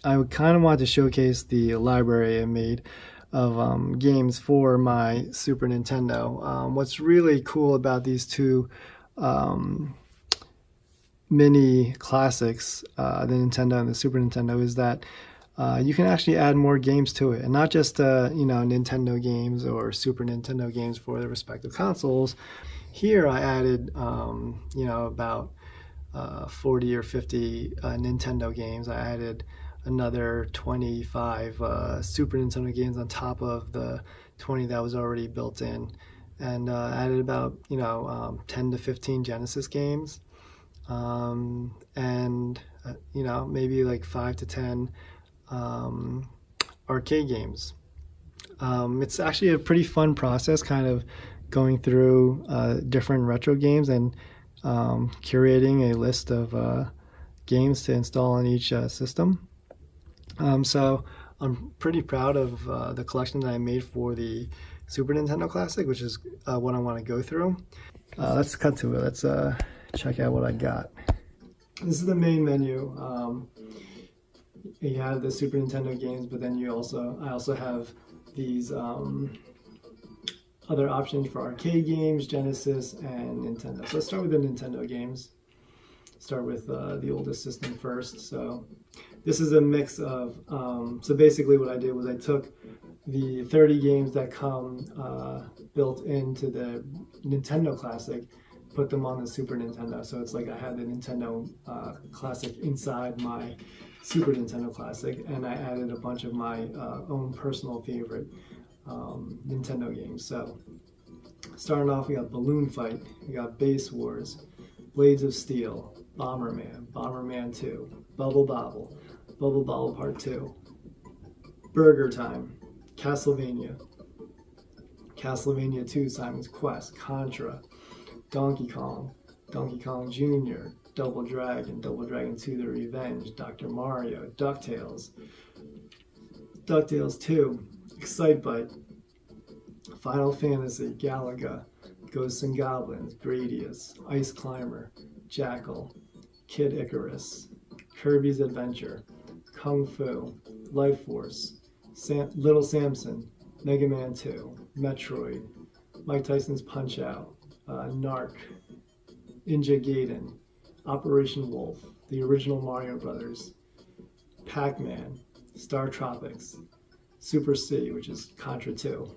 I kind of want to showcase the library I made of games for my Super Nintendo. What's really cool about these two um, mini classics, the Nintendo and the Super Nintendo, is that you can actually add more games to it, and not just Nintendo games or Super Nintendo games for the respective consoles. Here, I added about 40 or 50 Nintendo games. I added another 25 Super Nintendo games on top of the 20 that was already built in, and added about 10 to 15 Genesis games, and maybe like 5 to 10 arcade games. It's actually a pretty fun process, kind of going through different retro games and curating a list of games to install on each system. So I'm pretty proud of the collection that I made for the Super Nintendo Classic, which is what I want to go through. Let's cut to it. Let's check out what I got. This is the main menu. You have the Super Nintendo games, but then I also have these other options for arcade games, Genesis, and Nintendo. So let's start with the Nintendo games. Start with the oldest system first. So this is a mix of, so basically what I did was I took the 30 games that come built into the Nintendo Classic, put them on the Super Nintendo. So it's like I had the Nintendo Classic inside my Super Nintendo Classic, and I added a bunch of my own personal favorite Nintendo games. So starting off, we got Balloon Fight, we got Base Wars, Blades of Steel, Bomberman, Bomberman 2, Bubble Bobble, Bubble Bobble Part 2, Burger Time, Castlevania, Castlevania 2, Simon's Quest, Contra, Donkey Kong, Donkey Kong Jr., Double Dragon, Double Dragon 2 The Revenge, Dr. Mario, DuckTales, DuckTales 2, Excitebike, Final Fantasy, Galaga, Ghosts and Goblins, Gradius, Ice Climber, Jackal, Kid Icarus, Kirby's Adventure, Kung Fu, Life Force, Little Samson, Mega Man 2, Metroid, Mike Tyson's Punch-Out, Narc, Ninja Gaiden, Operation Wolf, the original Mario Brothers, Pac-Man, Star Tropics, Super C, which is Contra 2,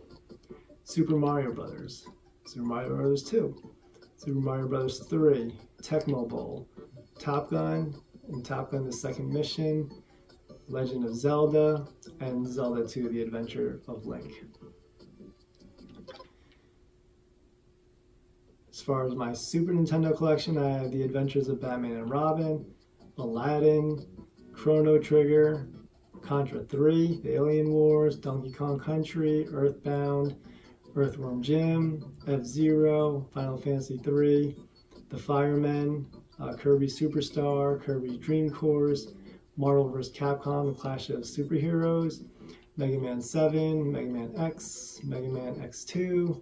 Super Mario Brothers, Super Mario Brothers 2, Super Mario Brothers 3, Tecmo Bowl, Top Gun, and Top Gun: The Second Mission, Legend of Zelda, and Zelda 2: The Adventure of Link. As far as my Super Nintendo collection, I have The Adventures of Batman and Robin, Aladdin, Chrono Trigger, Contra 3, The Alien Wars, Donkey Kong Country, Earthbound, Earthworm Jim, F-Zero, Final Fantasy 3, The Firemen, Kirby Superstar, Kirby Dream Course, Marvel vs. Capcom, The Clash of Superheroes, Mega Man 7, Mega Man X, Mega Man X2,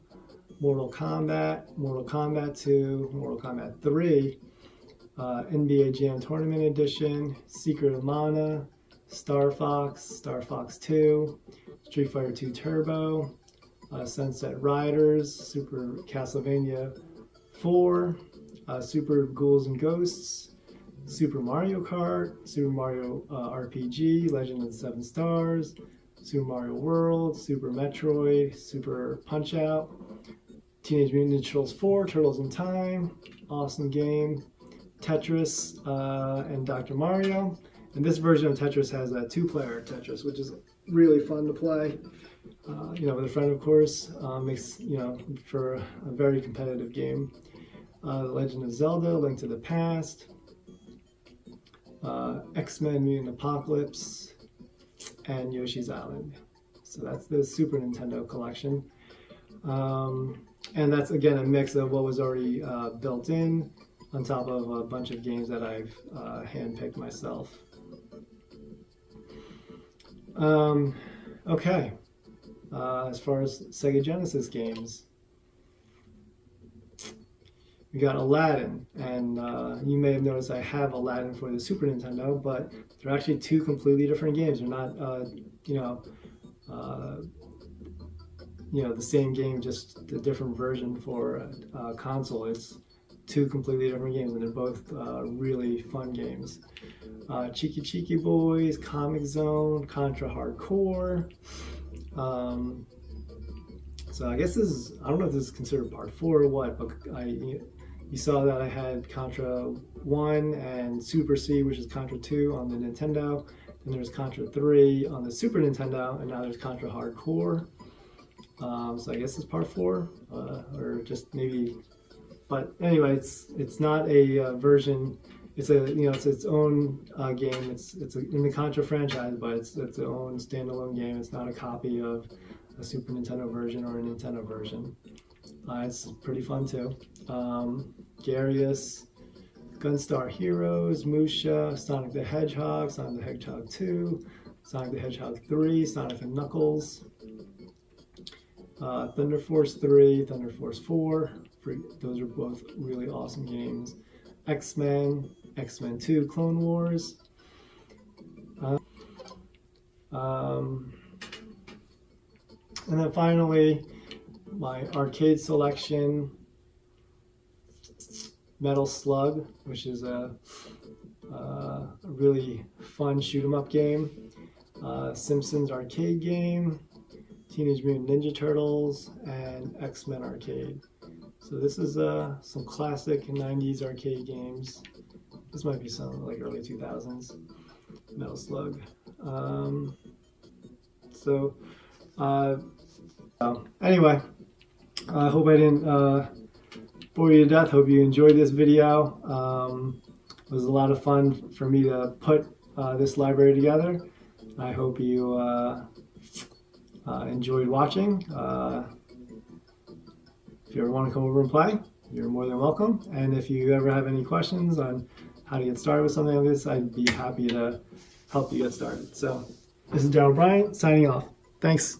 Mortal Kombat, Mortal Kombat 2, Mortal Kombat 3, NBA Jam Tournament Edition, Secret of Mana, Star Fox, Star Fox 2, Street Fighter 2 Turbo, Sunset Riders, Super Castlevania 4, Super Ghouls and Ghosts, Super Mario Kart, Super Mario RPG, Legend of the Seven Stars, Super Mario World, Super Metroid, Super Punch-Out, Teenage Mutant Ninja Turtles 4, Turtles in Time, awesome game, Tetris, and Dr. Mario. And this version of Tetris has a two-player Tetris, which is really fun to play. With a friend, of course, makes for a very competitive game. The Legend of Zelda: Link to the Past, X-Men: Mutant Apocalypse, and Yoshi's Island. So that's the Super Nintendo collection. And that's, again, a mix of what was already built in on top of a bunch of games that I've handpicked myself. Okay. As far as Sega Genesis games, We got Aladdin, and you may have noticed I have Aladdin for the Super Nintendo, but they're actually two completely different games. They're not, the same game, just a different version for a console. It's two completely different games, and they're both really fun games. Cheeky Cheeky Boys, Comic Zone, Contra Hardcore. So I guess this is, I don't know if this is considered part 4 or what, but you saw that I had Contra 1 and Super C, which is Contra 2 on the Nintendo. Then there's Contra 3 on the Super Nintendo, and now there's Contra Hardcore. So I guess it's part 4, or just maybe. But anyway, it's not a version. It's it's its own game. It's in the Contra franchise, but it's its own standalone game. It's not a copy of a Super Nintendo version or a Nintendo version. It's pretty fun too. Garius, Gunstar Heroes, Musha, Sonic the Hedgehog, Sonic the Hedgehog 2, Sonic the Hedgehog 3, Sonic and Knuckles, Thunder Force 3, Thunder Force 4. Those are both really awesome games. X-Men, X-Men 2, Clone Wars. And then finally, my arcade selection, Metal Slug, which is a really fun shoot-'em-up game. Simpsons arcade game, Teenage Mutant Ninja Turtles, and X-Men arcade. So this is some classic 90s arcade games. This might be some like early 2000s. Metal Slug. Anyway, I hope I didn't bore you to death. Hope you enjoyed this video. It was a lot of fun for me to put this library together. I hope you enjoyed watching. If you ever want to come over and play, you're more than welcome. And if you ever have any questions on how to get started with something like this, I'd be happy to help you get started. So this is Darryl Bryant signing off. Thanks.